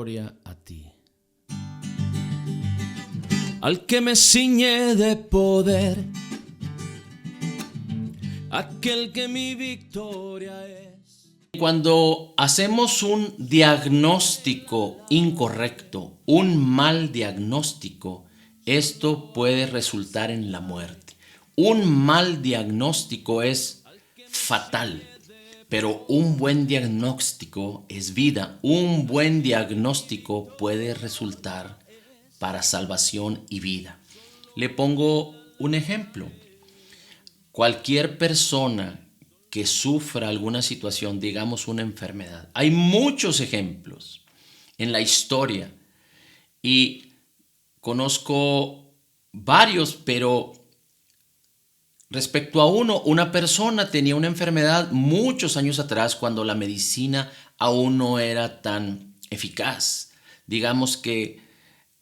gloria a ti. Al que me ciñe de poder, aquel que mi victoria es. Cuando hacemos un diagnóstico incorrecto, un mal diagnóstico, esto puede resultar en la muerte. Un mal diagnóstico es fatal, pero un buen diagnóstico es vida. Un buen diagnóstico puede resultar para salvación y vida. Le pongo un ejemplo. Cualquier persona que sufra alguna situación, digamos una enfermedad, hay muchos ejemplos en la historia y conozco varios, pero respecto a una persona tenía una enfermedad muchos años atrás cuando la medicina aún no era tan eficaz, digamos que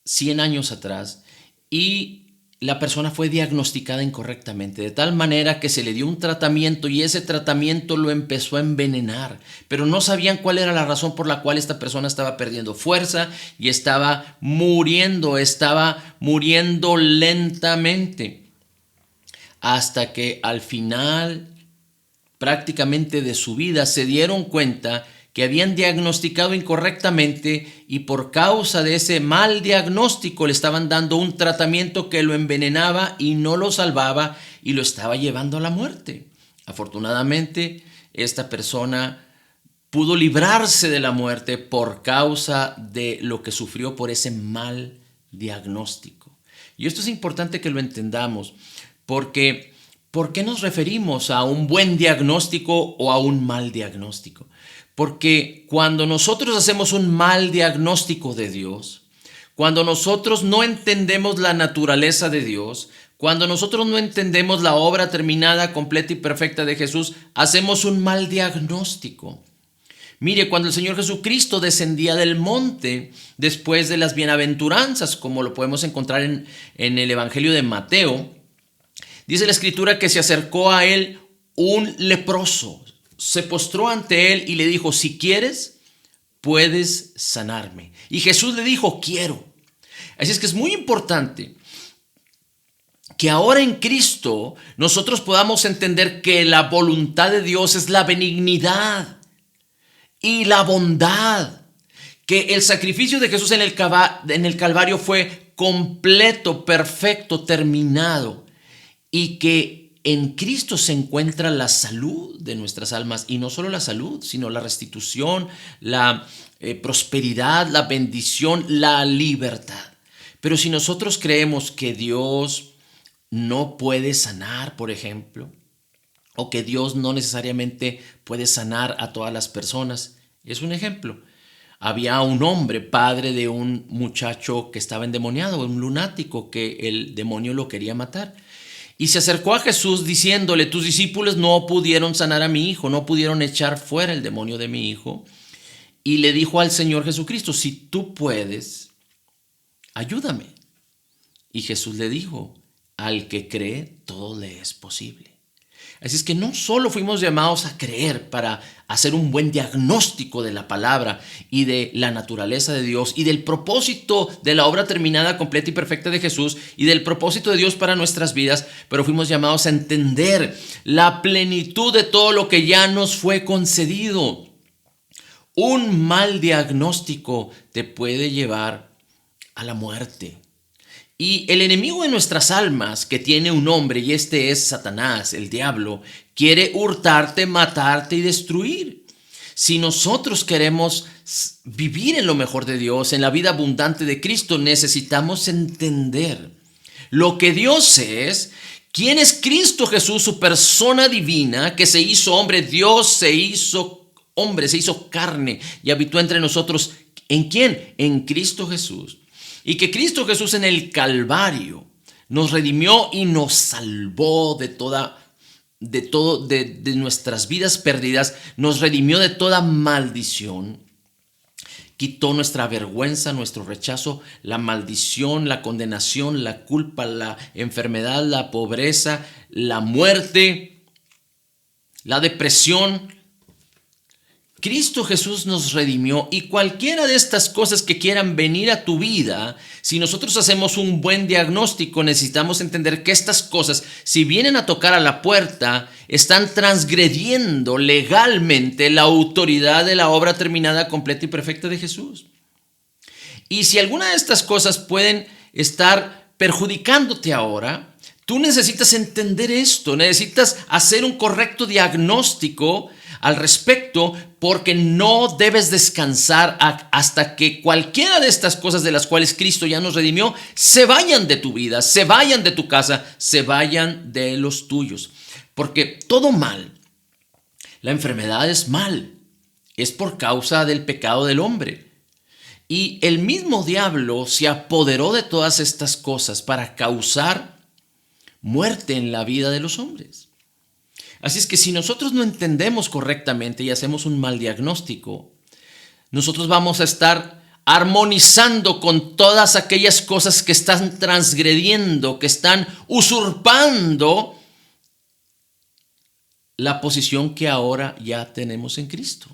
100 años atrás, y la persona fue diagnosticada incorrectamente, de tal manera que se le dio un tratamiento y ese tratamiento lo empezó a envenenar, pero no sabían cuál era la razón por la cual esta persona estaba perdiendo fuerza y estaba muriendo lentamente, hasta que al final prácticamente de su vida se dieron cuenta que habían diagnosticado incorrectamente y por causa de ese mal diagnóstico le estaban dando un tratamiento que lo envenenaba y no lo salvaba y lo estaba llevando a la muerte. Afortunadamente, esta persona pudo librarse de la muerte por causa de lo que sufrió por ese mal diagnóstico. Y esto es importante que lo entendamos, porque ¿por qué nos referimos a un buen diagnóstico o a un mal diagnóstico? Porque cuando nosotros hacemos un mal diagnóstico de Dios, cuando nosotros no entendemos la naturaleza de Dios, cuando nosotros no entendemos la obra terminada, completa y perfecta de Jesús, hacemos un mal diagnóstico. Mire, cuando el Señor Jesucristo descendía del monte después de las bienaventuranzas, como lo podemos encontrar en el Evangelio de Mateo, dice la Escritura que se acercó a él un leproso, se postró ante él y le dijo: si quieres, puedes sanarme. Y Jesús le dijo: quiero. Así es que es muy importante que ahora en Cristo nosotros podamos entender que la voluntad de Dios es la benignidad y la bondad, que el sacrificio de Jesús en el Calvario fue completo, perfecto, terminado, y que en Cristo se encuentra la salud de nuestras almas, y no solo la salud, sino la restitución, la prosperidad, la bendición, la libertad. Pero si nosotros creemos que Dios no puede sanar, por ejemplo, o que Dios no necesariamente puede sanar a todas las personas, es un ejemplo. Había un hombre, padre de un muchacho que estaba endemoniado, un lunático, que el demonio lo quería matar. Y se acercó a Jesús diciéndole: tus discípulos no pudieron sanar a mi hijo, no pudieron echar fuera el demonio de mi hijo. Y le dijo al Señor Jesucristo: si tú puedes, ayúdame. Y Jesús le dijo: al que cree, todo le es posible. Así es que no solo fuimos llamados a creer para hacer un buen diagnóstico de la palabra y de la naturaleza de Dios y del propósito de la obra terminada, completa y perfecta de Jesús y del propósito de Dios para nuestras vidas, pero fuimos llamados a entender la plenitud de todo lo que ya nos fue concedido. Un mal diagnóstico te puede llevar a la muerte. Y el enemigo de nuestras almas, que tiene un nombre, y este es Satanás, el diablo, quiere hurtarte, matarte y destruir. Si nosotros queremos vivir en lo mejor de Dios, en la vida abundante de Cristo, necesitamos entender lo que Dios es, quién es Cristo Jesús, su persona divina, que se hizo hombre. Dios se hizo hombre, se hizo carne y habitó entre nosotros. ¿En quién? En Cristo Jesús. Y que Cristo Jesús en el Calvario nos redimió y nos salvó de nuestras vidas perdidas, nos redimió de toda maldición, quitó nuestra vergüenza, nuestro rechazo, la maldición, la condenación, la culpa, la enfermedad, la pobreza, la muerte, la depresión, Cristo Jesús nos redimió, y cualquiera de estas cosas que quieran venir a tu vida, si nosotros hacemos un buen diagnóstico, necesitamos entender que estas cosas, si vienen a tocar a la puerta, están transgrediendo legalmente la autoridad de la obra terminada, completa y perfecta de Jesús. Y si alguna de estas cosas pueden estar perjudicándote ahora, tú necesitas entender esto, necesitas hacer un correcto diagnóstico al respecto, porque no debes descansar hasta que cualquiera de estas cosas de las cuales Cristo ya nos redimió se vayan de tu vida, se vayan de tu casa, se vayan de los tuyos. Porque todo mal, la enfermedad es mal, es por causa del pecado del hombre. Y el mismo diablo se apoderó de todas estas cosas para causar muerte en la vida de los hombres. Así es que si nosotros no entendemos correctamente y hacemos un mal diagnóstico, nosotros vamos a estar armonizando con todas aquellas cosas que están transgrediendo, que están usurpando la posición que ahora ya tenemos en Cristo.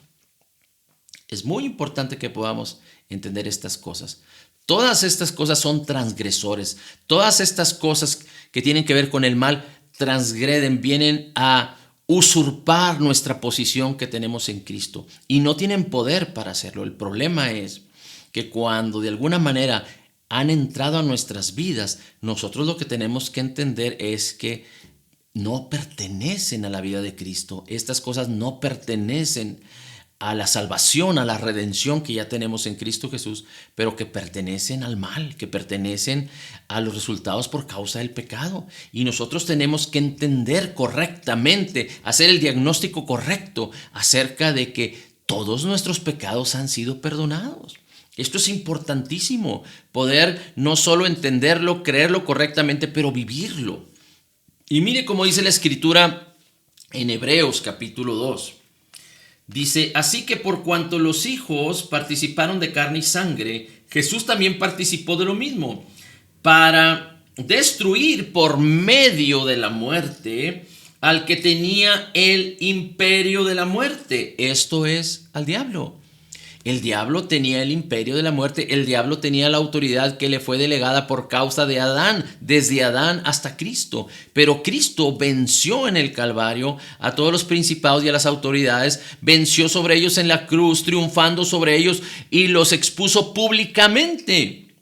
Es muy importante que podamos entender estas cosas. Todas estas cosas son transgresores. Todas estas cosas que tienen que ver con el mal transgreden, vienen a usurpar nuestra posición que tenemos en Cristo y no tienen poder para hacerlo. El problema es que cuando de alguna manera han entrado a nuestras vidas, nosotros lo que tenemos que entender es que no pertenecen a la vida de Cristo. Estas cosas no pertenecen a la salvación, a la redención que ya tenemos en Cristo Jesús, pero que pertenecen al mal, que pertenecen a los resultados por causa del pecado. Y nosotros tenemos que entender correctamente, hacer el diagnóstico correcto acerca de que todos nuestros pecados han sido perdonados. Esto es importantísimo, poder no solo entenderlo, creerlo correctamente, pero vivirlo. Y mire cómo dice la Escritura en Hebreos capítulo 2. Dice, así que por cuanto los hijos participaron de carne y sangre, Jesús también participó de lo mismo, para destruir por medio de la muerte al que tenía el imperio de la muerte. Esto es al diablo. El diablo tenía el imperio de la muerte, el diablo tenía la autoridad que le fue delegada por causa de Adán, desde Adán hasta Cristo. Pero Cristo venció en el Calvario a todos los principados y a las autoridades, venció sobre ellos en la cruz, triunfando sobre ellos y los expuso públicamente.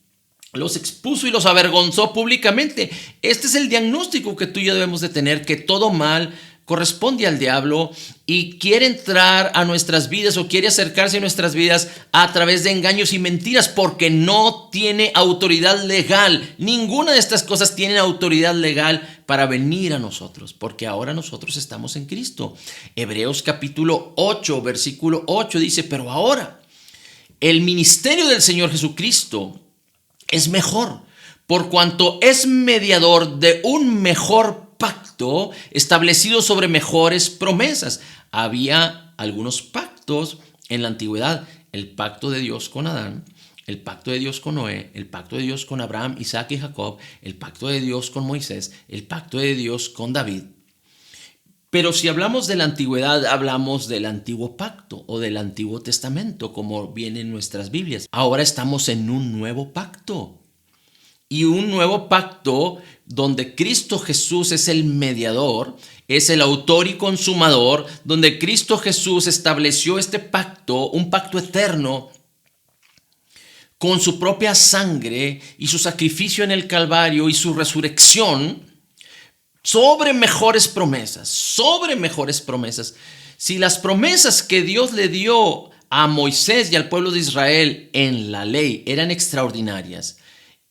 Los expuso y los avergonzó públicamente. Este es el diagnóstico que tú y yo debemos de tener, que todo mal corresponde al diablo y quiere entrar a nuestras vidas o quiere acercarse a nuestras vidas a través de engaños y mentiras, porque no tiene autoridad legal. Ninguna de estas cosas tiene autoridad legal para venir a nosotros, porque ahora nosotros estamos en Cristo. Hebreos capítulo 8, versículo 8 dice, pero ahora el ministerio del Señor Jesucristo es mejor, por cuanto es mediador de un mejor pacto establecido sobre mejores promesas. Había algunos pactos en la antigüedad: el pacto de Dios con Adán, el pacto de Dios con Noé, el pacto de Dios con Abraham, Isaac y Jacob, el pacto de Dios con Moisés, el pacto de Dios con David. Pero si hablamos de la antigüedad, hablamos del antiguo pacto o del Antiguo Testamento, como viene en nuestras Biblias. Ahora estamos en un nuevo pacto. Y un nuevo pacto donde Cristo Jesús es el mediador, es el autor y consumador, donde Cristo Jesús estableció este pacto, un pacto eterno, con su propia sangre y su sacrificio en el Calvario y su resurrección, sobre mejores promesas, sobre mejores promesas. Si las promesas que Dios le dio a Moisés y al pueblo de Israel en la ley eran extraordinarias,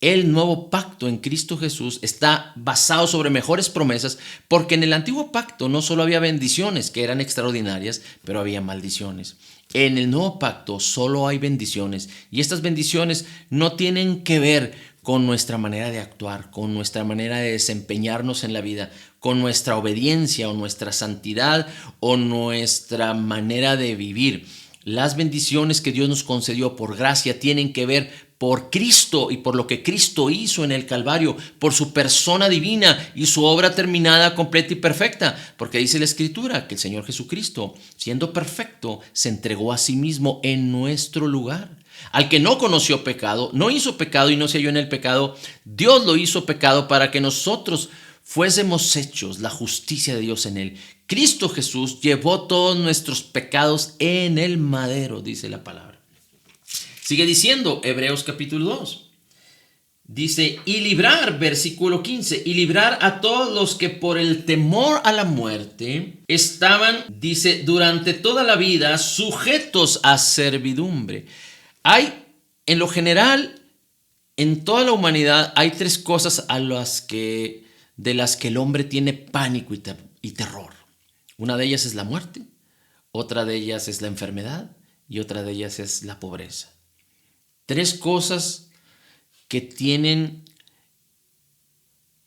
el nuevo pacto en Cristo Jesús está basado sobre mejores promesas, porque en el antiguo pacto no solo había bendiciones que eran extraordinarias, pero había maldiciones. En el nuevo pacto solo hay bendiciones, y estas bendiciones no tienen que ver con nuestra manera de actuar, con nuestra manera de desempeñarnos en la vida, con nuestra obediencia o nuestra santidad o nuestra manera de vivir. Las bendiciones que Dios nos concedió por gracia tienen que ver por Cristo y por lo que Cristo hizo en el Calvario, por su persona divina y su obra terminada, completa y perfecta. Porque dice la Escritura que el Señor Jesucristo, siendo perfecto, se entregó a sí mismo en nuestro lugar. Al que no conoció pecado, no hizo pecado y no se halló en el pecado, Dios lo hizo pecado para que nosotros fuésemos hechos la justicia de Dios en él. Cristo Jesús llevó todos nuestros pecados en el madero, dice la palabra. Sigue diciendo Hebreos capítulo 2. Dice, y librar, versículo 15, y librar a todos los que por el temor a la muerte estaban, dice, durante toda la vida sujetos a servidumbre. Hay, en lo general, en toda la humanidad, hay tres cosas de las que el hombre tiene pánico y terror. Una de ellas es la muerte, otra de ellas es la enfermedad y otra de ellas es la pobreza. Tres cosas que tienen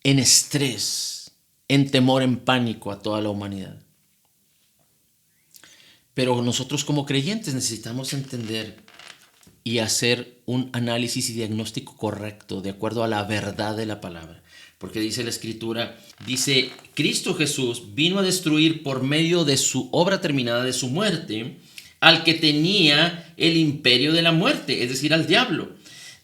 en estrés, en temor, en pánico a toda la humanidad. Pero nosotros como creyentes necesitamos entender y hacer un análisis y diagnóstico correcto de acuerdo a la verdad de la palabra. Porque dice la Escritura, dice, Cristo Jesús vino a destruir por medio de su obra terminada de su muerte al que tenía el imperio de la muerte, es decir, al diablo.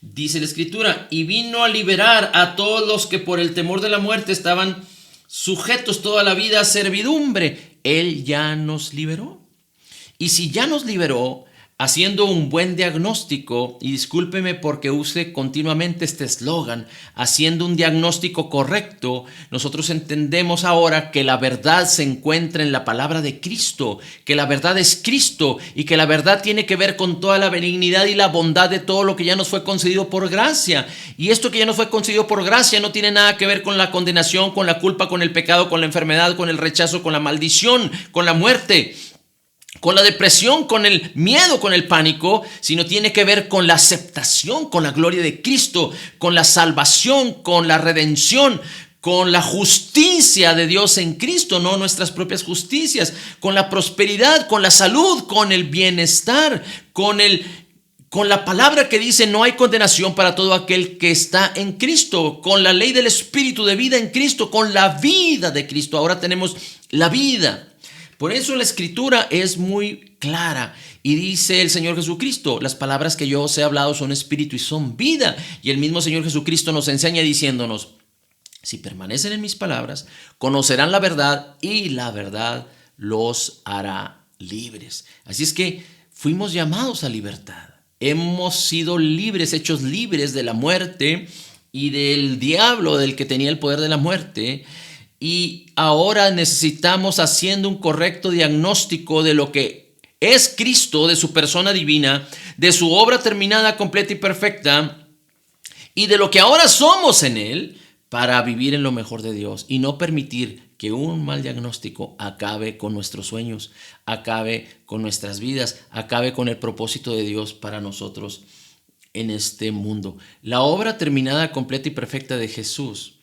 Dice la Escritura, y vino a liberar a todos los que por el temor de la muerte estaban sujetos toda la vida a servidumbre. Él ya nos liberó. Y si ya nos liberó, haciendo un buen diagnóstico, y discúlpeme porque use continuamente este eslogan, haciendo un diagnóstico correcto, nosotros entendemos ahora que la verdad se encuentra en la palabra de Cristo, que la verdad es Cristo y que la verdad tiene que ver con toda la benignidad y la bondad de todo lo que ya nos fue concedido por gracia. Y esto que ya nos fue concedido por gracia no tiene nada que ver con la condenación, con la culpa, con el pecado, con la enfermedad, con el rechazo, con la maldición, con la muerte, con la depresión, con el miedo, con el pánico, sino tiene que ver con la aceptación, con la gloria de Cristo, con la salvación, con la redención, con la justicia de Dios en Cristo, no nuestras propias justicias, con la prosperidad, con la salud, con el bienestar, con la palabra que dice no hay condenación para todo aquel que está en Cristo, con la ley del Espíritu de vida en Cristo, con la vida de Cristo. Ahora tenemos la vida. Por eso la Escritura es muy clara y dice el Señor Jesucristo, las palabras que yo os he hablado son espíritu y son vida. Y el mismo Señor Jesucristo nos enseña diciéndonos, si permanecen en mis palabras, conocerán la verdad y la verdad los hará libres. Así es que fuimos llamados a libertad. Hemos sido libres, hechos libres de la muerte y del diablo, del que tenía el poder de la muerte. Y ahora necesitamos, haciendo un correcto diagnóstico de lo que es Cristo, de su persona divina, de su obra terminada, completa y perfecta, y de lo que ahora somos en Él, para vivir en lo mejor de Dios y no permitir que un mal diagnóstico acabe con nuestros sueños, acabe con nuestras vidas, acabe con el propósito de Dios para nosotros en este mundo. La obra terminada, completa y perfecta de Jesús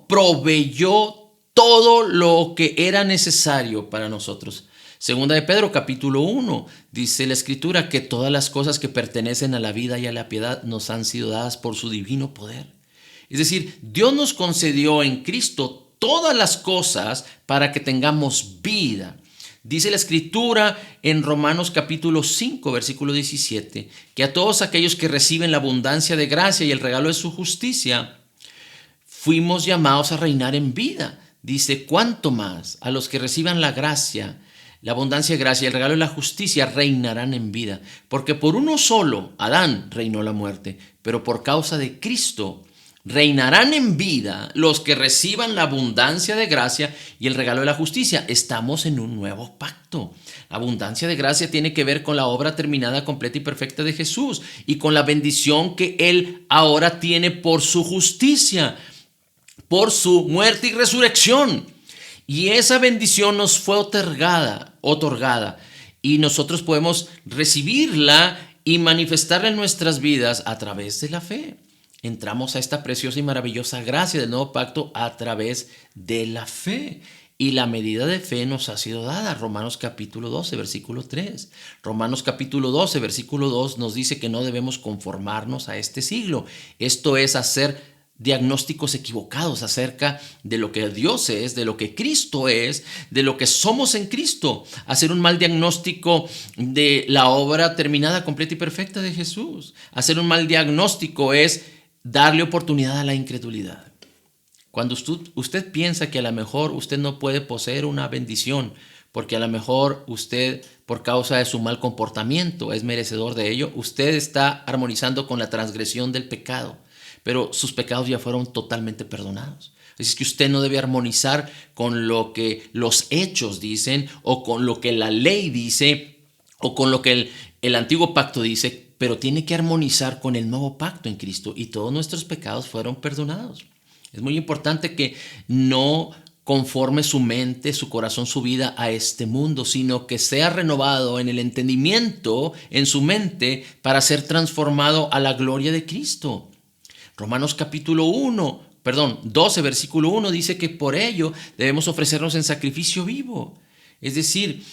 proveyó todo lo que era necesario para nosotros. Segunda de Pedro, capítulo 1, dice la Escritura que todas las cosas que pertenecen a la vida y a la piedad nos han sido dadas por su divino poder. Es decir, Dios nos concedió en Cristo todas las cosas para que tengamos vida. Dice la Escritura en Romanos capítulo 5, versículo 17, que a todos aquellos que reciben la abundancia de gracia y el regalo de su justicia, fuimos llamados a reinar en vida. Dice, ¿cuánto más a los que reciban la gracia, la abundancia de gracia y el regalo de la justicia reinarán en vida? Porque por uno solo, Adán, reinó la muerte, pero por causa de Cristo reinarán en vida los que reciban la abundancia de gracia y el regalo de la justicia. Estamos en un nuevo pacto. La abundancia de gracia tiene que ver con la obra terminada, completa y perfecta de Jesús y con la bendición que Él ahora tiene por su justicia, por su muerte y resurrección. Y esa bendición nos fue otorgada y nosotros podemos recibirla y manifestarla en nuestras vidas a través de la fe. Entramos a esta preciosa y maravillosa gracia del nuevo pacto a través de la fe. Y la medida de fe nos ha sido dada. Romanos capítulo 12, versículo 3. Romanos capítulo 12, versículo 2 nos dice que no debemos conformarnos a este siglo. Esto es hacer diagnósticos equivocados acerca de lo que Dios es, de lo que Cristo es, de lo que somos en Cristo. Hacer un mal diagnóstico de la obra terminada, completa y perfecta de Jesús. Hacer un mal diagnóstico es darle oportunidad a la incredulidad. Cuando usted piensa que a lo mejor usted no puede poseer una bendición, porque a lo mejor usted, por causa de su mal comportamiento, es merecedor de ello, usted está armonizando con la transgresión del pecado, pero sus pecados ya fueron totalmente perdonados. Es que usted no debe armonizar con lo que los hechos dicen, o con lo que la ley dice, o con lo que el antiguo pacto dice, pero tiene que armonizar con el nuevo pacto en Cristo, y todos nuestros pecados fueron perdonados. Es muy importante que no conforme su mente, su corazón, su vida a este mundo, sino que sea renovado en el entendimiento, en su mente, para ser transformado a la gloria de Cristo. Romanos capítulo 12, versículo 1 dice que por ello debemos ofrecernos en sacrificio vivo. Es decir,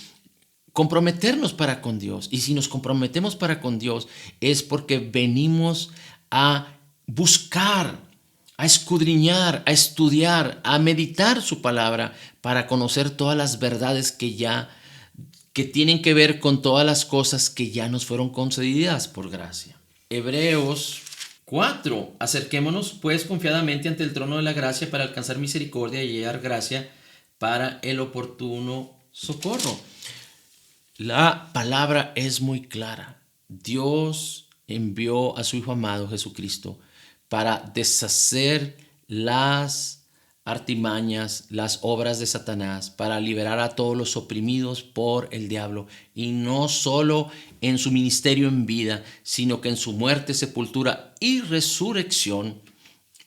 comprometernos para con Dios. Y si nos comprometemos para con Dios es porque venimos a buscar, a escudriñar, a estudiar, a meditar su palabra para conocer todas las verdades que tienen que ver con todas las cosas que ya nos fueron concedidas por gracia. Hebreos 4. Acerquémonos pues confiadamente ante el trono de la gracia para alcanzar misericordia y hallar gracia para el oportuno socorro. La palabra es muy clara. Dios envió a su Hijo amado Jesucristo para deshacer las artimañas, las obras de Satanás, para liberar a todos los oprimidos por el diablo, y no solo en su ministerio en vida, sino que en su muerte, sepultura y resurrección,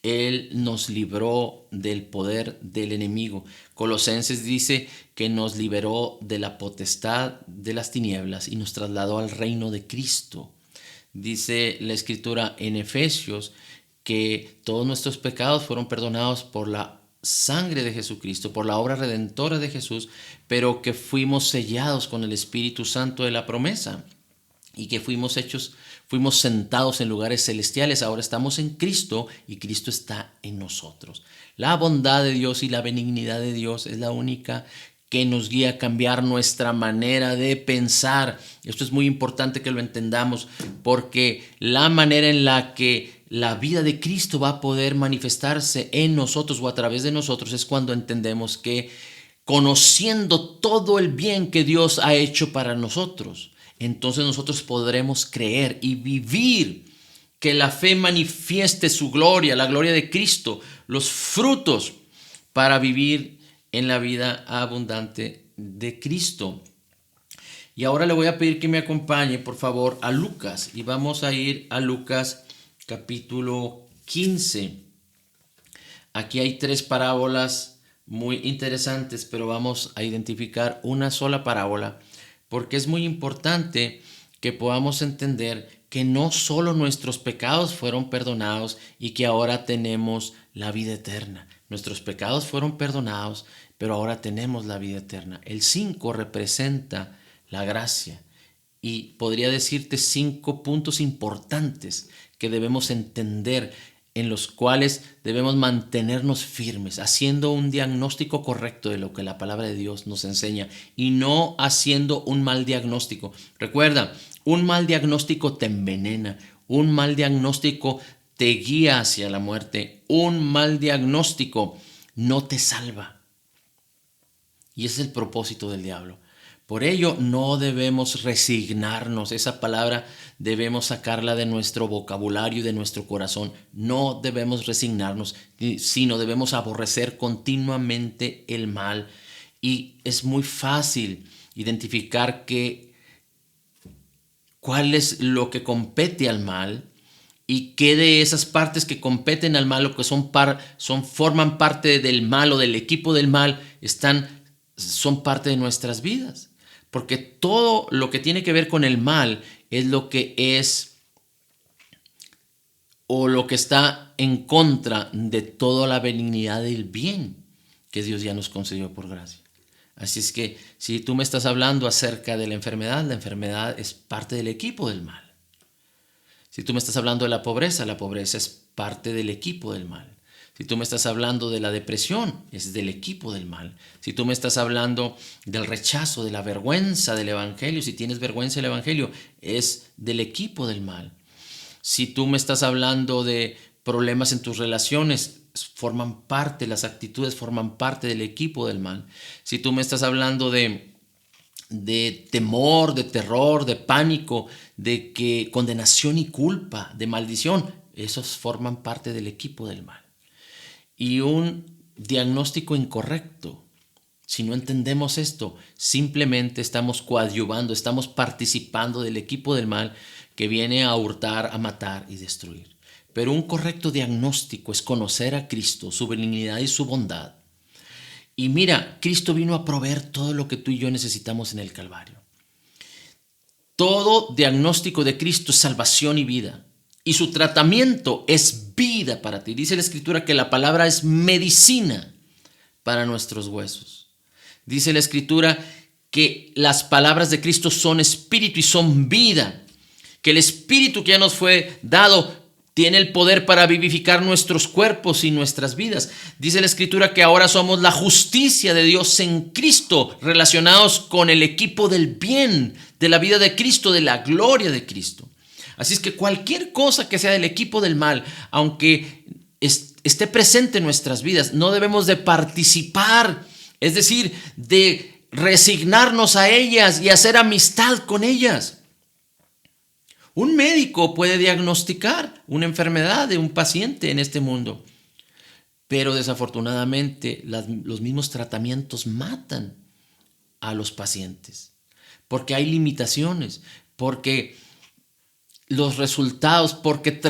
Él nos libró del poder del enemigo. Colosenses dice que nos liberó de la potestad de las tinieblas y nos trasladó al reino de Cristo. Dice la Escritura en Efesios que todos nuestros pecados fueron perdonados por la sangre de Jesucristo, por la obra redentora de Jesús, pero que fuimos sellados con el Espíritu Santo de la promesa y que fuimos sentados en lugares celestiales. Ahora estamos en Cristo y Cristo está en nosotros. La bondad de Dios y la benignidad de Dios es la única que nos guía a cambiar nuestra manera de pensar. Esto es muy importante que lo entendamos, porque la manera en la que la vida de Cristo va a poder manifestarse en nosotros o a través de nosotros es cuando entendemos que, conociendo todo el bien que Dios ha hecho para nosotros, entonces nosotros podremos creer y vivir, que la fe manifieste su gloria, la gloria de Cristo, los frutos para vivir en la vida abundante de Cristo. Y ahora le voy a pedir que me acompañe, por favor, a Lucas. Y vamos a ir a Lucas capítulo 15. Aquí hay 3 parábolas muy interesantes, pero vamos a identificar una sola parábola, porque es muy importante que podamos entender que no solo nuestros pecados fueron perdonados y que ahora tenemos la vida eterna. Nuestros pecados fueron perdonados, pero ahora tenemos la vida eterna. El 5 representa la gracia y podría decirte 5 puntos importantes que debemos entender, en los cuales debemos mantenernos firmes, haciendo un diagnóstico correcto de lo que la palabra de Dios nos enseña y no haciendo un mal diagnóstico. Recuerda, un mal diagnóstico te envenena, un mal diagnóstico te guía hacia la muerte, un mal diagnóstico no te salva. Y ese es el propósito del diablo. Por ello no debemos resignarnos. Esa palabra debemos sacarla de nuestro vocabulario y de nuestro corazón. No debemos resignarnos, sino debemos aborrecer continuamente el mal. Y es muy fácil identificar cuál es lo que compete al mal y qué de esas partes que competen al mal o que forman parte del mal o del equipo del mal son parte de nuestras vidas. Porque todo lo que tiene que ver con el mal es lo que es o lo que está en contra de toda la benignidad del bien. que Dios ya nos concedió por gracia. Así es que si tú me estás hablando acerca de la enfermedad es parte del equipo del mal. Si tú me estás hablando de la pobreza es parte del equipo del mal. Si tú me estás hablando de la depresión, es del equipo del mal. Si tú me estás hablando del rechazo, de la vergüenza del evangelio, si tienes vergüenza del evangelio, es del equipo del mal. Si tú me estás hablando de problemas en tus relaciones, forman parte, las actitudes forman parte del equipo del mal. Si tú me estás hablando de temor, de terror, de pánico, de que condenación y culpa, de maldición, esos forman parte del equipo del mal. Y un diagnóstico incorrecto, si no entendemos esto, simplemente estamos coadyuvando, estamos participando del equipo del mal que viene a hurtar, a matar y destruir. Pero un correcto diagnóstico es conocer a Cristo, su benignidad y su bondad. Y mira, Cristo vino a proveer todo lo que tú y yo necesitamos en el Calvario. Todo diagnóstico de Cristo es salvación y vida. Y su tratamiento es vida para ti. Dice la Escritura que la palabra es medicina para nuestros huesos. Dice la Escritura que las palabras de Cristo son espíritu y son vida. Que el espíritu que ya nos fue dado tiene el poder para vivificar nuestros cuerpos y nuestras vidas. Dice la Escritura que ahora somos la justicia de Dios en Cristo, relacionados con el equipo del bien, de la vida de Cristo, de la gloria de Cristo. Así es que cualquier cosa que sea del equipo del mal, aunque esté presente en nuestras vidas, no debemos de participar, es decir, de resignarnos a ellas y hacer amistad con ellas. Un médico puede diagnosticar una enfermedad de un paciente en este mundo, pero desafortunadamente los mismos tratamientos matan a los pacientes, porque hay limitaciones, porque los resultados, porque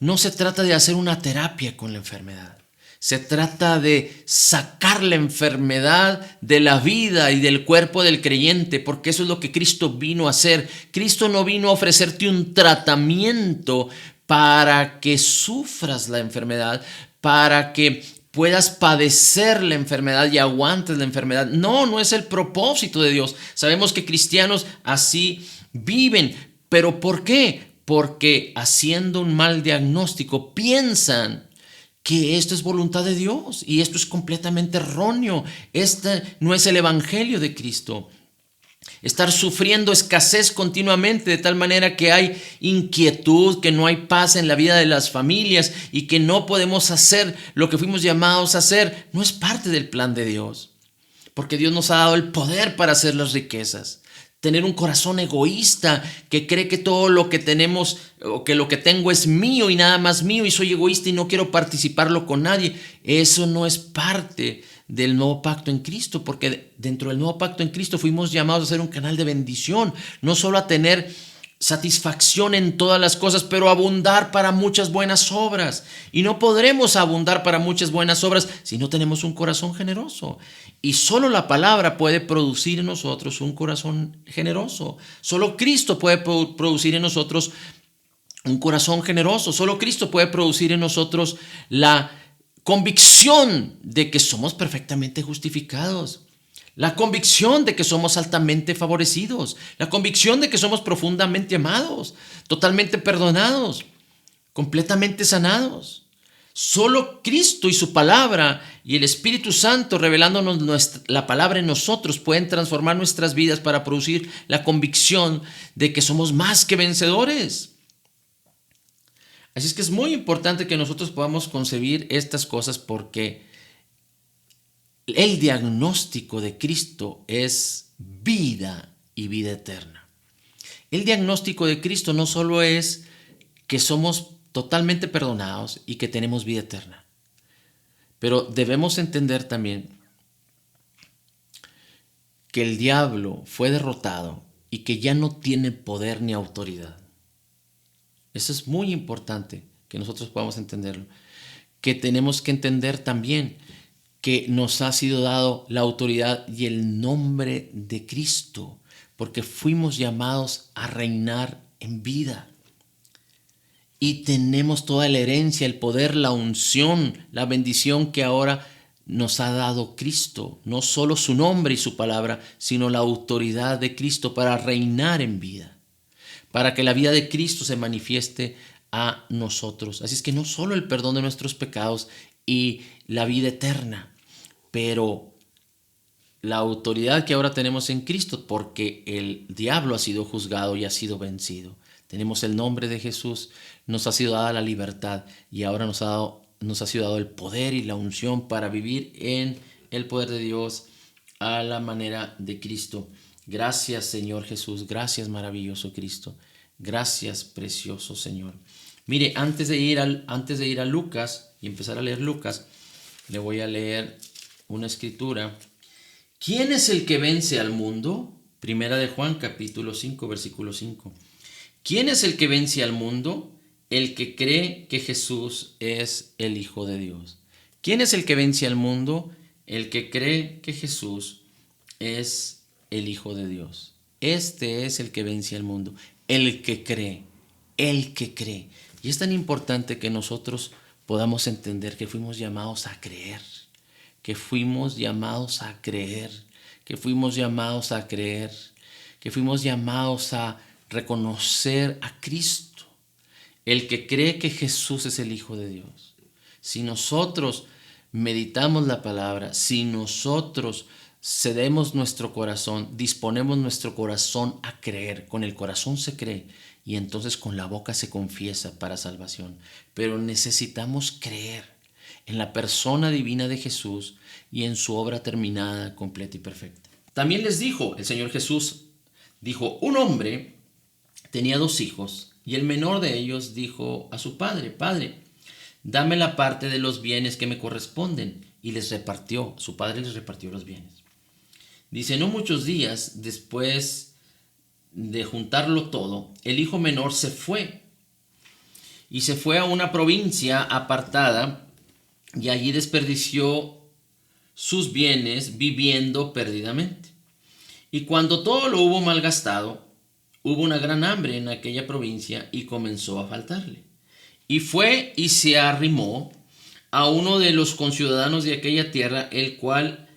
no se trata de hacer una terapia con la enfermedad. Se trata de sacar la enfermedad de la vida y del cuerpo del creyente, porque eso es lo que Cristo vino a hacer. Cristo no vino a ofrecerte un tratamiento para que sufras la enfermedad, para que puedas padecer la enfermedad y aguantes la enfermedad. No, no es el propósito de Dios. Sabemos que cristianos así viven. ¿Pero por qué? Porque haciendo un mal diagnóstico piensan que esto es voluntad de Dios y esto es completamente erróneo. Este no es el evangelio de Cristo. Estar sufriendo escasez continuamente de tal manera que hay inquietud, que no hay paz en la vida de las familias y que no podemos hacer lo que fuimos llamados a hacer, no es parte del plan de Dios. Porque Dios nos ha dado el poder para hacer las riquezas. Tener un corazón egoísta que cree que todo lo que tenemos o que lo que tengo es mío y nada más mío y soy egoísta y no quiero participarlo con nadie. Eso no es parte del nuevo pacto en Cristo, porque dentro del nuevo pacto en Cristo fuimos llamados a ser un canal de bendición, no solo a tener satisfacción en todas las cosas, pero abundar para muchas buenas obras. Y no podremos abundar para muchas buenas obras si no tenemos un corazón generoso. Y solo la palabra puede producir en nosotros un corazón generoso. Solo Cristo puede producir en nosotros un corazón generoso. Solo Cristo puede producir en nosotros la convicción de que somos perfectamente justificados. La convicción de que somos altamente favorecidos, la convicción de que somos profundamente amados, totalmente perdonados, completamente sanados. Solo Cristo y su palabra y el Espíritu Santo revelándonos la palabra en nosotros pueden transformar nuestras vidas para producir la convicción de que somos más que vencedores. Así es que es muy importante que nosotros podamos concebir estas cosas porque el diagnóstico de Cristo es vida y vida eterna. El diagnóstico de Cristo no solo es que somos totalmente perdonados y que tenemos vida eterna, pero debemos entender también que el diablo fue derrotado y que ya no tiene poder ni autoridad. Eso es muy importante que nosotros podamos entenderlo. Que tenemos que entender también que nos ha sido dado la autoridad y el nombre de Cristo, porque fuimos llamados a reinar en vida. Y tenemos toda la herencia, el poder, la unción, la bendición que ahora nos ha dado Cristo, no solo su nombre y su palabra, sino la autoridad de Cristo para reinar en vida, para que la vida de Cristo se manifieste a nosotros. Así es que no solo el perdón de nuestros pecados y la vida eterna, pero la autoridad que ahora tenemos en Cristo, porque el diablo ha sido juzgado y ha sido vencido. Tenemos el nombre de Jesús, nos ha sido dada la libertad y ahora nos ha sido dado el poder y la unción para vivir en el poder de Dios a la manera de Cristo. Gracias, Señor Jesús. Gracias, maravilloso Cristo. Gracias, precioso Señor. Mire, antes de ir a Lucas y empezar a leer Lucas, le voy a leer una escritura. ¿Quién es el que vence al mundo? Primera de Juan, capítulo 5, versículo 5. ¿Quién es el que vence al mundo? El que cree que Jesús es el Hijo de Dios. ¿Quién es el que vence al mundo? El que cree que Jesús es el Hijo de Dios. Este es el que vence al mundo. El que cree. El que cree. Y es tan importante que nosotros podamos entender que fuimos llamados a creer. Que fuimos llamados a creer. Que fuimos llamados a creer. Que fuimos llamados a reconocer a Cristo. El que cree que Jesús es el Hijo de Dios. Si nosotros meditamos la palabra, si nosotros cedemos nuestro corazón, disponemos nuestro corazón a creer, con el corazón se cree y entonces con la boca se confiesa para salvación. Pero necesitamos creer en la persona divina de Jesús y en su obra terminada, completa y perfecta. También les dijo, el Señor Jesús dijo, un hombre tenía 2 hijos y el menor de ellos dijo a su padre, Padre, dame la parte de los bienes que me corresponden. Y su padre les repartió los bienes. Dice, no muchos días después de juntarlo todo, el hijo menor se fue. Y se fue a una provincia apartada y allí desperdició sus bienes viviendo perdidamente. Y cuando todo lo hubo malgastado, hubo una gran hambre en aquella provincia y comenzó a faltarle. Y fue y se arrimó a uno de los conciudadanos de aquella tierra, el cual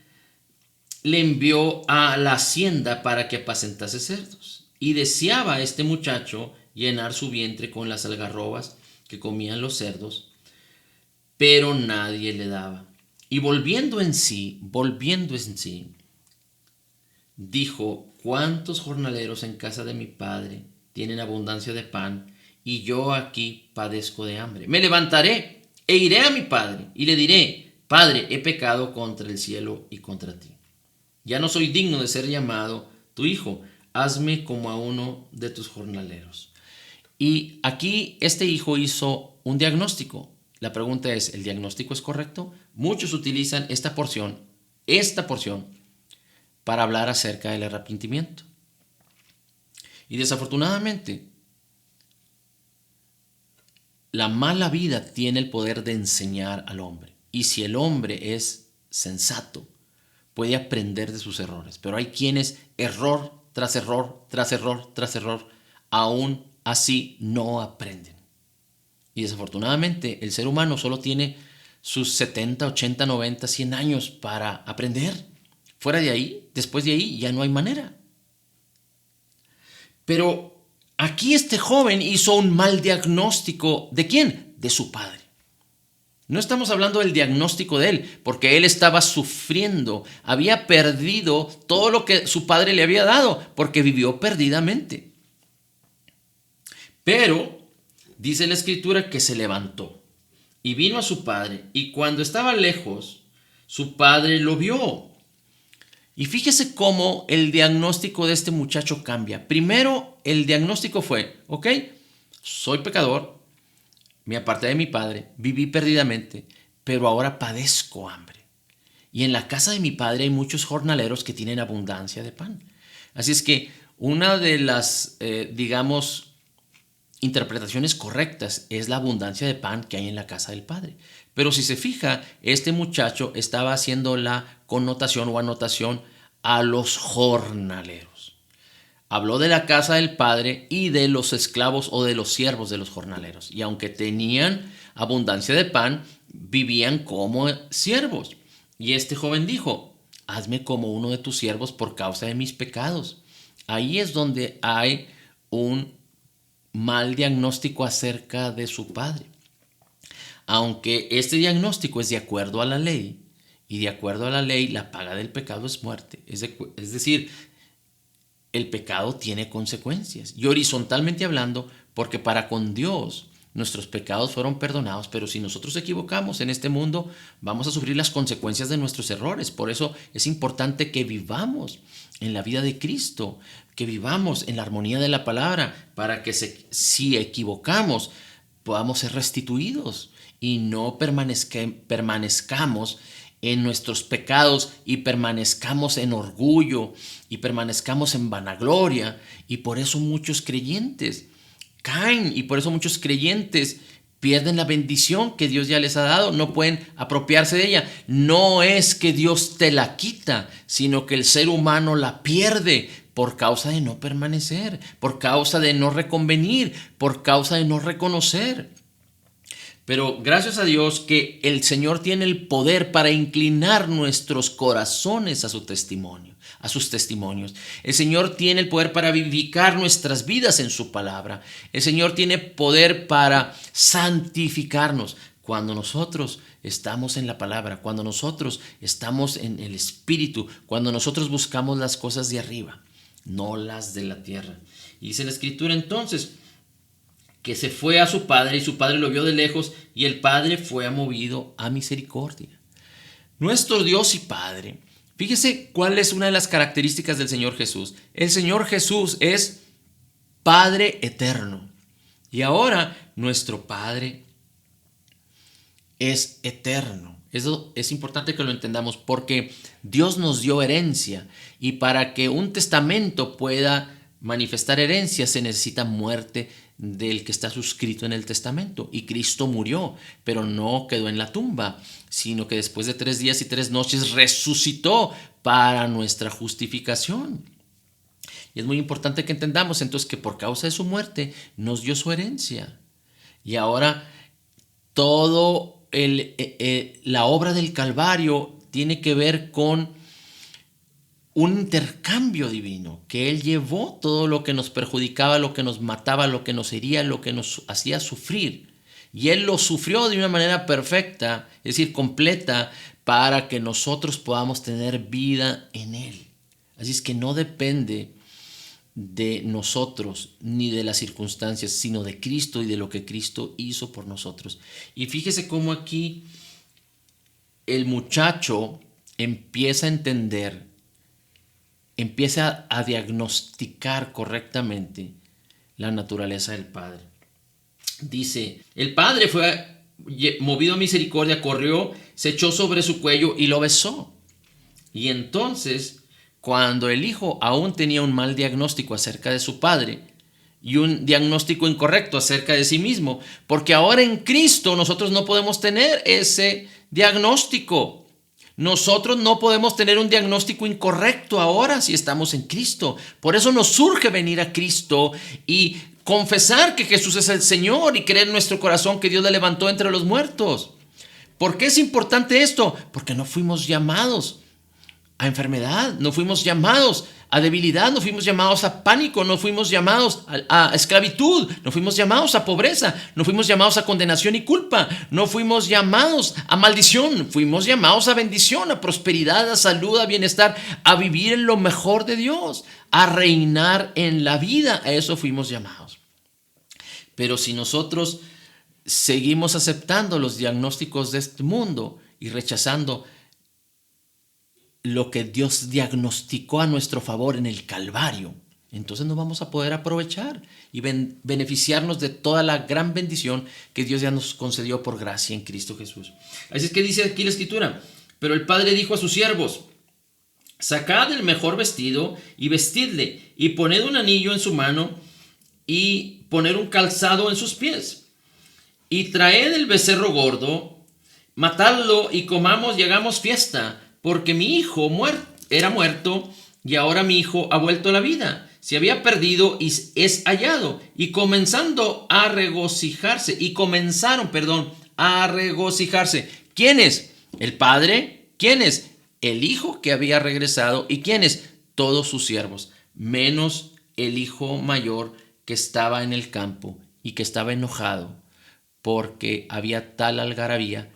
le envió a la hacienda para que apacentase cerdos. Y deseaba este muchacho llenar su vientre con las algarrobas que comían los cerdos, pero nadie le daba. Y volviendo en sí, dijo, ¿cuántos jornaleros en casa de mi padre tienen abundancia de pan y yo aquí padezco de hambre? Me levantaré e iré a mi padre y le diré, Padre, he pecado contra el cielo y contra ti. Ya no soy digno de ser llamado tu hijo. Hazme como a uno de tus jornaleros. Y aquí este hijo hizo un diagnóstico. La pregunta es, ¿el diagnóstico es correcto? Muchos utilizan esta porción, para hablar acerca del arrepentimiento. Y desafortunadamente, la mala vida tiene el poder de enseñar al hombre. Y si el hombre es sensato, puede aprender de sus errores. Pero hay quienes error tras error, tras error, tras error, aún así no aprenden. Y desafortunadamente el ser humano solo tiene sus 70, 80, 90, 100 años para aprender. Fuera de ahí, después de ahí, ya no hay manera. Pero aquí este joven hizo un mal diagnóstico. ¿De quién? De su padre. No estamos hablando del diagnóstico de él, porque él estaba sufriendo, había perdido todo lo que su padre le había dado, porque vivió perdidamente. Pero dice la escritura que se levantó y vino a su padre, y cuando estaba lejos, su padre lo vio. Y fíjese cómo el diagnóstico de este muchacho cambia. Primero, el diagnóstico fue, ok, soy pecador, me aparté de mi padre, viví perdidamente, pero ahora padezco hambre. Y en la casa de mi padre hay muchos jornaleros que tienen abundancia de pan. Así es que una de las, interpretaciones correctas es la abundancia de pan que hay en la casa del padre. Pero si se fija, este muchacho estaba haciendo la connotación o anotación a los jornaleros. Habló de la casa del padre y de los esclavos o de los siervos de los jornaleros. Y aunque tenían abundancia de pan, vivían como siervos. Y este joven dijo: hazme como uno de tus siervos por causa de mis pecados. Ahí es donde hay un mal diagnóstico acerca de su padre. Aunque este diagnóstico es de acuerdo a la ley, y de acuerdo a la ley la paga del pecado es muerte. Es decir, el pecado tiene consecuencias. Y horizontalmente hablando, porque para con Dios nuestros pecados fueron perdonados, pero si nosotros equivocamos en este mundo, vamos a sufrir las consecuencias de nuestros errores. Por eso es importante que vivamos en la vida de Cristo, que vivamos en la armonía de la palabra, para que si equivocamos, podamos ser restituidos y no permanezcamos en nuestros pecados y permanezcamos en orgullo y permanezcamos en vanagloria. Y por eso muchos creyentes caen, y por eso muchos creyentes pierden la bendición que Dios ya les ha dado, no pueden apropiarse de ella. No es que Dios te la quita, sino que el ser humano la pierde por causa de no permanecer, por causa de no reconvenir, por causa de no reconocer. Pero gracias a Dios que el Señor tiene el poder para inclinar nuestros corazones a su testimonio, a sus testimonios. El Señor tiene el poder para vivificar nuestras vidas en su palabra. El Señor tiene poder para santificarnos. Cuando nosotros estamos en la palabra, cuando nosotros estamos en el Espíritu, cuando nosotros buscamos las cosas de arriba, no las de la tierra. Y dice la Escritura entonces que se fue a su padre, y su padre lo vio de lejos, y el padre fue movido a misericordia. Nuestro Dios y Padre, fíjese cuál es una de las características del Señor Jesús. El Señor Jesús es Padre eterno. Y ahora nuestro Padre es eterno. Eso es importante que lo entendamos, porque Dios nos dio herencia, y para que un testamento pueda manifestar herencia se necesita muerte del que está suscrito en el testamento. Y Cristo murió, pero no quedó en la tumba, sino que después de 3 días y 3 noches resucitó para nuestra justificación. Y es muy importante que entendamos entonces que por causa de su muerte nos dio su herencia. Y ahora todo la obra del Calvario tiene que ver con un intercambio divino, que Él llevó todo lo que nos perjudicaba, lo que nos mataba, lo que nos hería, lo que nos hacía sufrir. Y Él lo sufrió de una manera perfecta, es decir, completa, para que nosotros podamos tener vida en Él. Así es que no depende de nosotros ni de las circunstancias, sino de Cristo y de lo que Cristo hizo por nosotros. Y fíjese cómo aquí el muchacho empieza a entender, empieza a diagnosticar correctamente la naturaleza del Padre. Dice, el Padre fue movido a misericordia, corrió, se echó sobre su cuello y lo besó. Y entonces, cuando el hijo aún tenía un mal diagnóstico acerca de su padre y un diagnóstico incorrecto acerca de sí mismo, porque ahora en Cristo nosotros no podemos tener ese diagnóstico. Nosotros no podemos tener un diagnóstico incorrecto ahora si estamos en Cristo. Por eso nos surge venir a Cristo y confesar que Jesús es el Señor y creer en nuestro corazón que Dios le levantó entre los muertos. ¿Por qué es importante esto? Porque no fuimos llamados a enfermedad, no fuimos llamados a debilidad, no fuimos llamados a pánico, no fuimos llamados a esclavitud, no fuimos llamados a pobreza, no fuimos llamados a condenación y culpa, no fuimos llamados a maldición, fuimos llamados a bendición, a prosperidad, a salud, a bienestar, a vivir en lo mejor de Dios, a reinar en la vida. A eso fuimos llamados. Pero si nosotros seguimos aceptando los diagnósticos de este mundo y rechazando lo que Dios diagnosticó a nuestro favor en el Calvario, entonces no vamos a poder aprovechar y beneficiarnos de toda la gran bendición que Dios ya nos concedió por gracia en Cristo Jesús. Así es que dice aquí la Escritura, pero el Padre dijo a sus siervos, sacad el mejor vestido y vestidle, y poned un anillo en su mano y poned un calzado en sus pies, y traed el becerro gordo, matadlo y comamos y hagamos fiesta, porque mi hijo era muerto y ahora mi hijo ha vuelto a la vida. Se había perdido y es hallado. Y comenzaron a regocijarse. ¿Quiénes? El Padre, ¿Quiénes? El hijo que había regresado. ¿Y quiénes? Todos sus siervos, menos el hijo mayor que estaba en el campo y que estaba enojado porque había tal algarabía,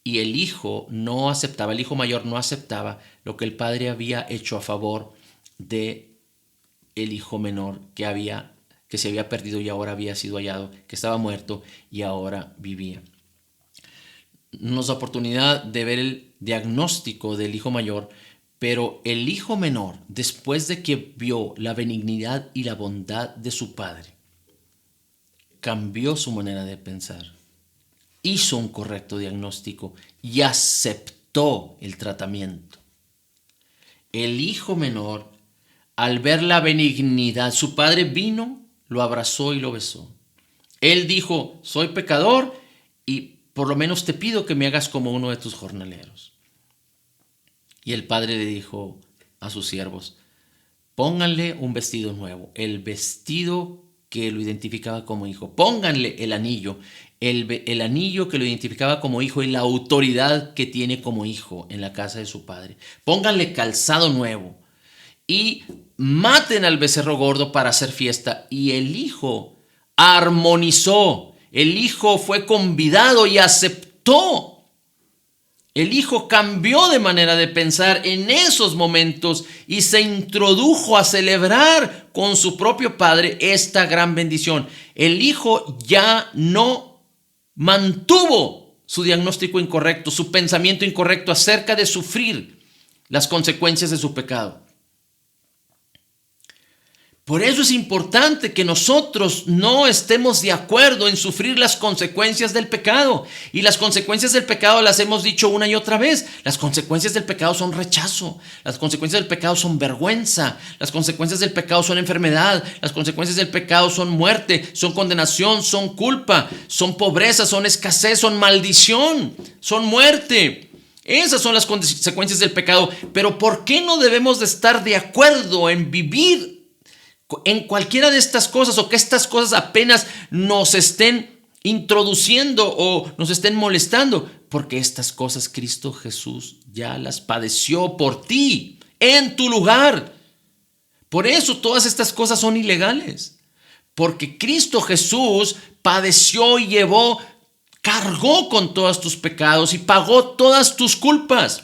y el hijo no aceptaba, el hijo mayor no aceptaba lo que el padre había hecho a favor de el hijo menor que se había perdido y ahora había sido hallado, que estaba muerto y ahora vivía. Nos da oportunidad de ver el diagnóstico del hijo mayor, pero el hijo menor, después de que vio la benignidad y la bondad de su padre, cambió su manera de pensar, hizo un correcto diagnóstico y aceptó el tratamiento. El hijo menor, al ver la benignidad, su padre vino, lo abrazó y lo besó. Él dijo: soy pecador y por lo menos te pido que me hagas como uno de tus jornaleros. Y el padre le dijo a sus siervos: pónganle un vestido nuevo, el vestido que lo identificaba como hijo. Pónganle el anillo, el anillo que lo identificaba como hijo y la autoridad que tiene como hijo en la casa de su padre. Pónganle calzado nuevo y maten al becerro gordo para hacer fiesta. Y el hijo armonizó, el hijo fue convidado y aceptó. El hijo cambió de manera de pensar en esos momentos y se introdujo a celebrar con su propio padre esta gran bendición. El hijo ya no mantuvo su diagnóstico incorrecto, su pensamiento incorrecto acerca de sufrir las consecuencias de su pecado. Por eso es importante que nosotros no estemos de acuerdo en sufrir las consecuencias del pecado. Y las consecuencias del pecado las hemos dicho una y otra vez. Las consecuencias del pecado son rechazo. Las consecuencias del pecado son vergüenza. Las consecuencias del pecado son enfermedad. Las consecuencias del pecado son muerte, son condenación, son culpa, son pobreza, son escasez, son maldición, son muerte. Esas son las consecuencias del pecado. Pero ¿por qué no debemos de estar de acuerdo en vivir en cualquiera de estas cosas, o que estas cosas apenas nos estén introduciendo o nos estén molestando? Porque estas cosas Cristo Jesús ya las padeció por ti, en tu lugar. Por eso todas estas cosas son ilegales, porque Cristo Jesús padeció y cargó con todos tus pecados y pagó todas tus culpas.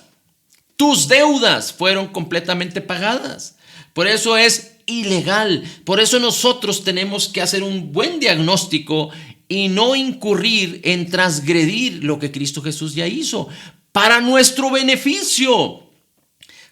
Tus deudas fueron completamente pagadas. Por eso es ilegal. Por eso nosotros tenemos que hacer un buen diagnóstico y no incurrir en transgredir lo que Cristo Jesús ya hizo para nuestro beneficio.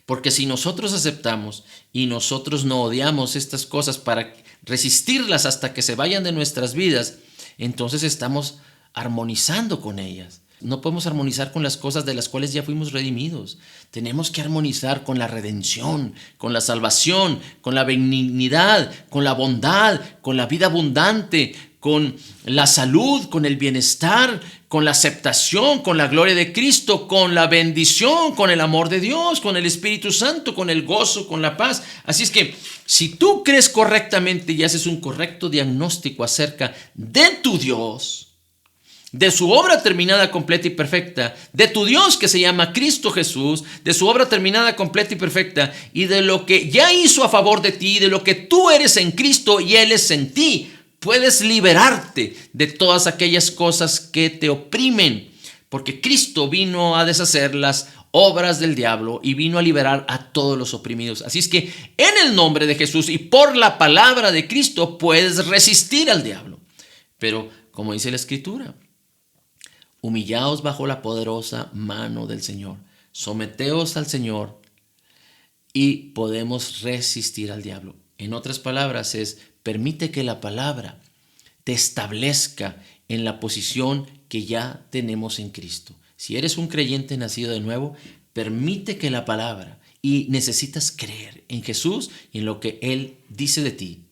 Porque si nosotros aceptamos y nosotros no odiamos estas cosas para resistirlas hasta que se vayan de nuestras vidas, entonces estamos armonizando con ellas. No podemos armonizar con las cosas de las cuales ya fuimos redimidos. Tenemos que armonizar con la redención, con la salvación, con la benignidad, con la bondad, con la vida abundante, con la salud, con el bienestar, con la aceptación, con la gloria de Cristo, con la bendición, con el amor de Dios, con el Espíritu Santo, con el gozo, con la paz. Así es que si tú crees correctamente y haces un correcto diagnóstico acerca de tu Dios, de su obra terminada, completa y perfecta, de tu Dios que se llama Cristo Jesús, de su obra terminada, completa y perfecta, y de lo que ya hizo a favor de ti, de lo que tú eres en Cristo y Él es en ti, puedes liberarte de todas aquellas cosas que te oprimen, porque Cristo vino a deshacer las obras del diablo y vino a liberar a todos los oprimidos. Así es que en el nombre de Jesús y por la palabra de Cristo puedes resistir al diablo. Pero como dice la Escritura, humillaos bajo la poderosa mano del Señor. Someteos al Señor y podemos resistir al diablo. En otras palabras permite que la palabra te establezca en la posición que ya tenemos en Cristo. Si eres un creyente nacido de nuevo, permite que la palabra, y necesitas creer en Jesús y en lo que Él dice de ti,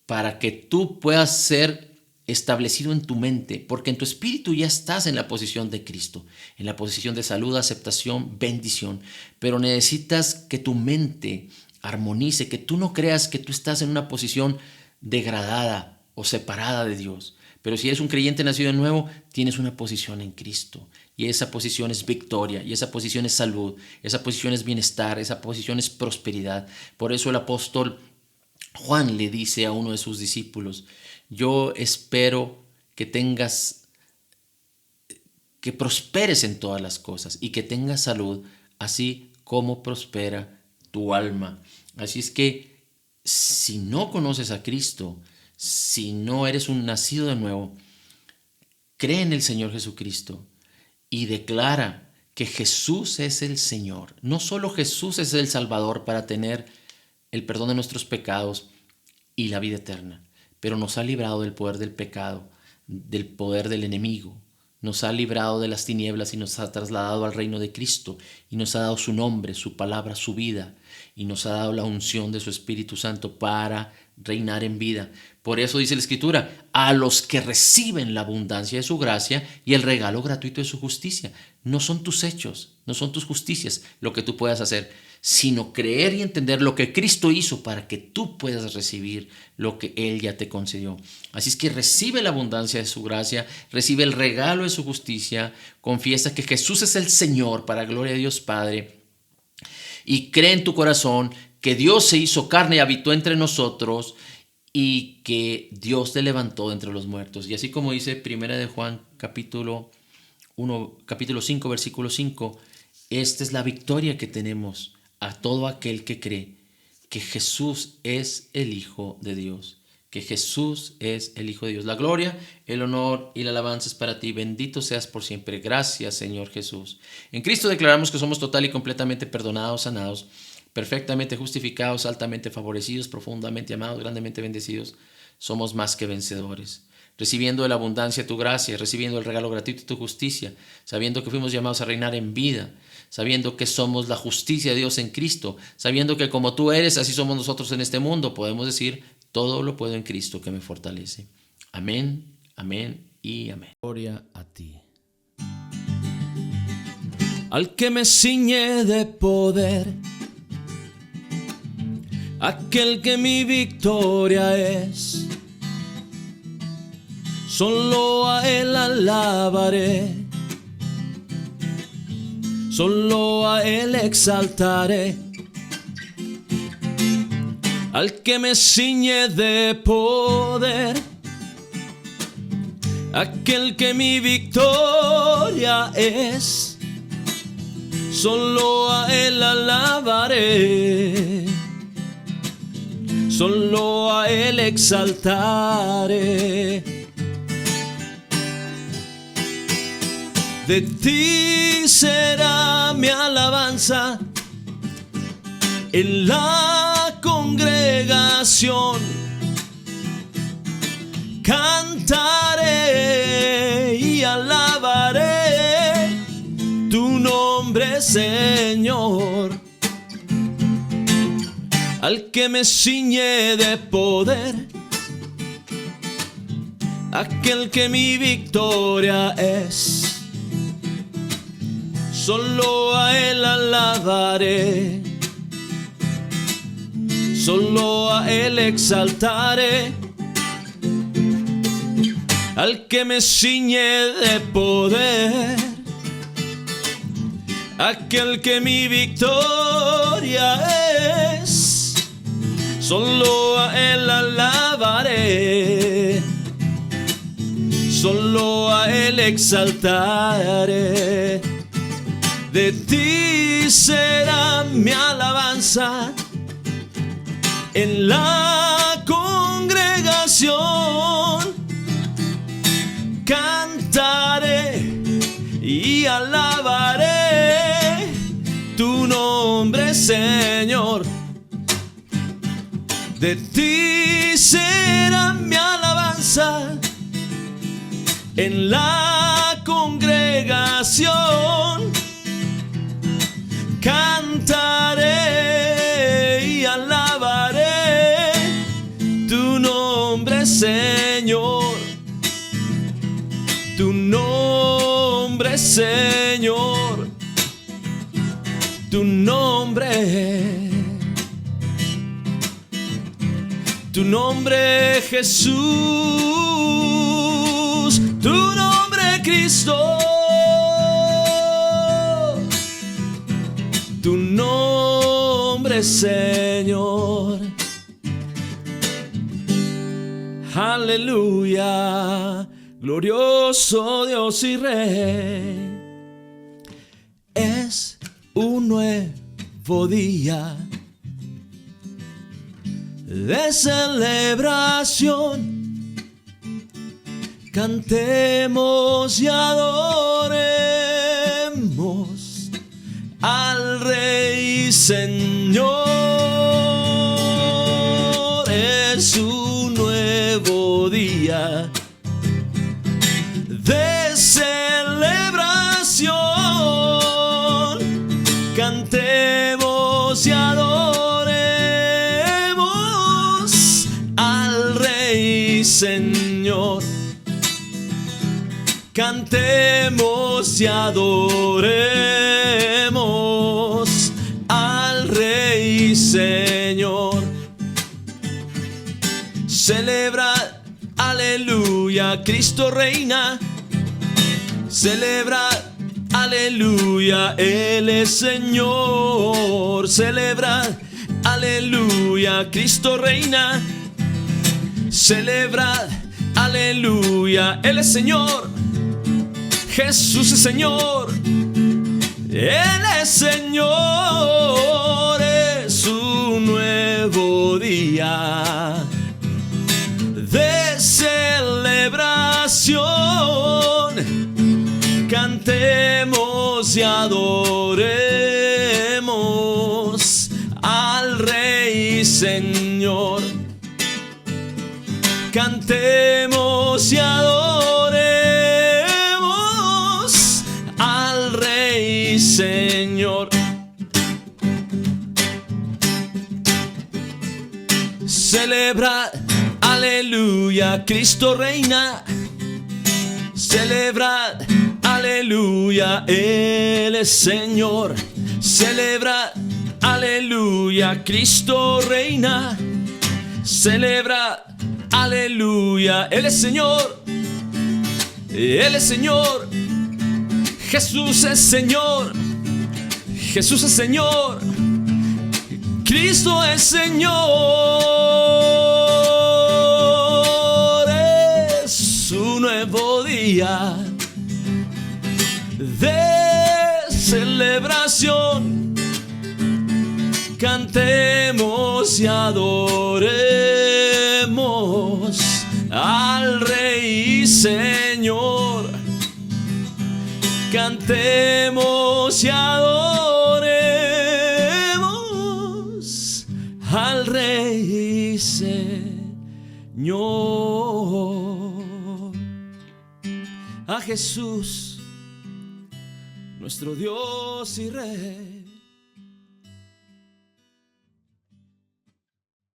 para que tú puedas ser establecido en tu mente, porque en tu espíritu ya estás en la posición de Cristo, en la posición de salud, aceptación, bendición, pero necesitas que tu mente armonice, que tú no creas que tú estás en una posición degradada o separada de Dios, Pero si eres un creyente nacido de nuevo, tienes una posición en Cristo. Y esa posición es victoria, y esa posición es salud, esa posición es bienestar, esa posición es prosperidad. Por eso el apóstol Juan le dice a uno de sus discípulos: yo espero que prosperes en todas las cosas y que tengas salud, así como prospera tu alma. Así es que si no conoces a Cristo, si no eres un nacido de nuevo, cree en el Señor Jesucristo y declara que Jesús es el Señor. No solo Jesús es el Salvador para tener el perdón de nuestros pecados y la vida eterna, pero nos ha librado del poder del pecado, del poder del enemigo. Nos ha librado de las tinieblas y nos ha trasladado al reino de Cristo y nos ha dado su nombre, su palabra, su vida, y nos ha dado la unción de su Espíritu Santo para reinar en vida. Por eso dice la Escritura: a los que reciben la abundancia de su gracia y el regalo gratuito de su justicia. No son tus hechos, no son tus justicias lo que tú puedas hacer, sino creer y entender lo que Cristo hizo para que tú puedas recibir lo que Él ya te concedió. Así es que recibe la abundancia de su gracia, recibe el regalo de su justicia, confiesa que Jesús es el Señor para gloria de Dios Padre, y cree en tu corazón que Dios se hizo carne y habitó entre nosotros, y que Dios te levantó de entre los muertos. Y así como dice 1 de Juan capítulo 5, versículo 5, esta es la victoria que tenemos a todo aquel que cree que Jesús es el Hijo de Dios. Que Jesús es el Hijo de Dios. La gloria, el honor y la alabanza es para ti. Bendito seas por siempre. Gracias, Señor Jesús. En Cristo declaramos que somos total y completamente perdonados, sanados, perfectamente justificados, altamente favorecidos, profundamente amados, grandemente bendecidos. Somos más que vencedores. Recibiendo de la abundancia tu gracia, recibiendo el regalo gratuito de tu justicia, sabiendo que fuimos llamados a reinar en vida, sabiendo que somos la justicia de Dios en Cristo, sabiendo que como tú eres, así somos nosotros en este mundo, podemos decir: todo lo puedo en Cristo que me fortalece. Amén, amén y amén. Gloria a ti. Al que me ciñe de poder, aquel que mi victoria es, solo a Él alabaré, solo a Él exaltaré. Al que me ciñe de poder, aquel que mi victoria es, solo a Él alabaré, solo a Él exaltaré. De ti será mi alabanza en la congregación. Cantaré y alabaré tu nombre, Señor. Al que me ciñe de poder, aquel que mi victoria es, solo a Él alabaré, solo a Él exaltaré. Al que me ciñe de poder, aquel que mi victoria es, solo a Él alabaré, solo a Él exaltaré. De ti será mi alabanza en la congregación. Cantaré y alabaré tu nombre, Señor. De ti será mi alabanza en la congregación. Cantaré y alabaré tu nombre, Señor. Tu nombre, Señor. Tu nombre. Tu nombre, Jesús. tu nombre, Cristo, tu nombre, Señor. Aleluya, glorioso Dios y Rey. Es un nuevo día de celebración. Cantemos y adoremos al Rey Señor. Es un nuevo día de celebración. Cantemos y adoremos al Rey Señor. Cantemos y adoremos al Rey Señor. Celebrad, aleluya, Cristo reina. Celebrad, aleluya, Él es Señor. Celebrad, aleluya, Cristo reina. Celebrad, aleluya, Él es Señor. Jesús es Señor. Él es Señor. Es un nuevo día de celebración. Cantemos y adoremos al Rey Señor. Cantemos y adoremos al Rey Señor. Celebrad, aleluya, Cristo reina. Celebrad, aleluya, Él es Señor. Celebrad, aleluya, Cristo reina. Celebrad, aleluya, Él es Señor. Él es Señor. Jesús es Señor. Jesús es Señor. Cristo es Señor. Es un nuevo día de celebración. Cantemos y adoremos al Rey Señor. Cantemos y adoremos al Rey Señor. A Jesús, nuestro Dios y Rey.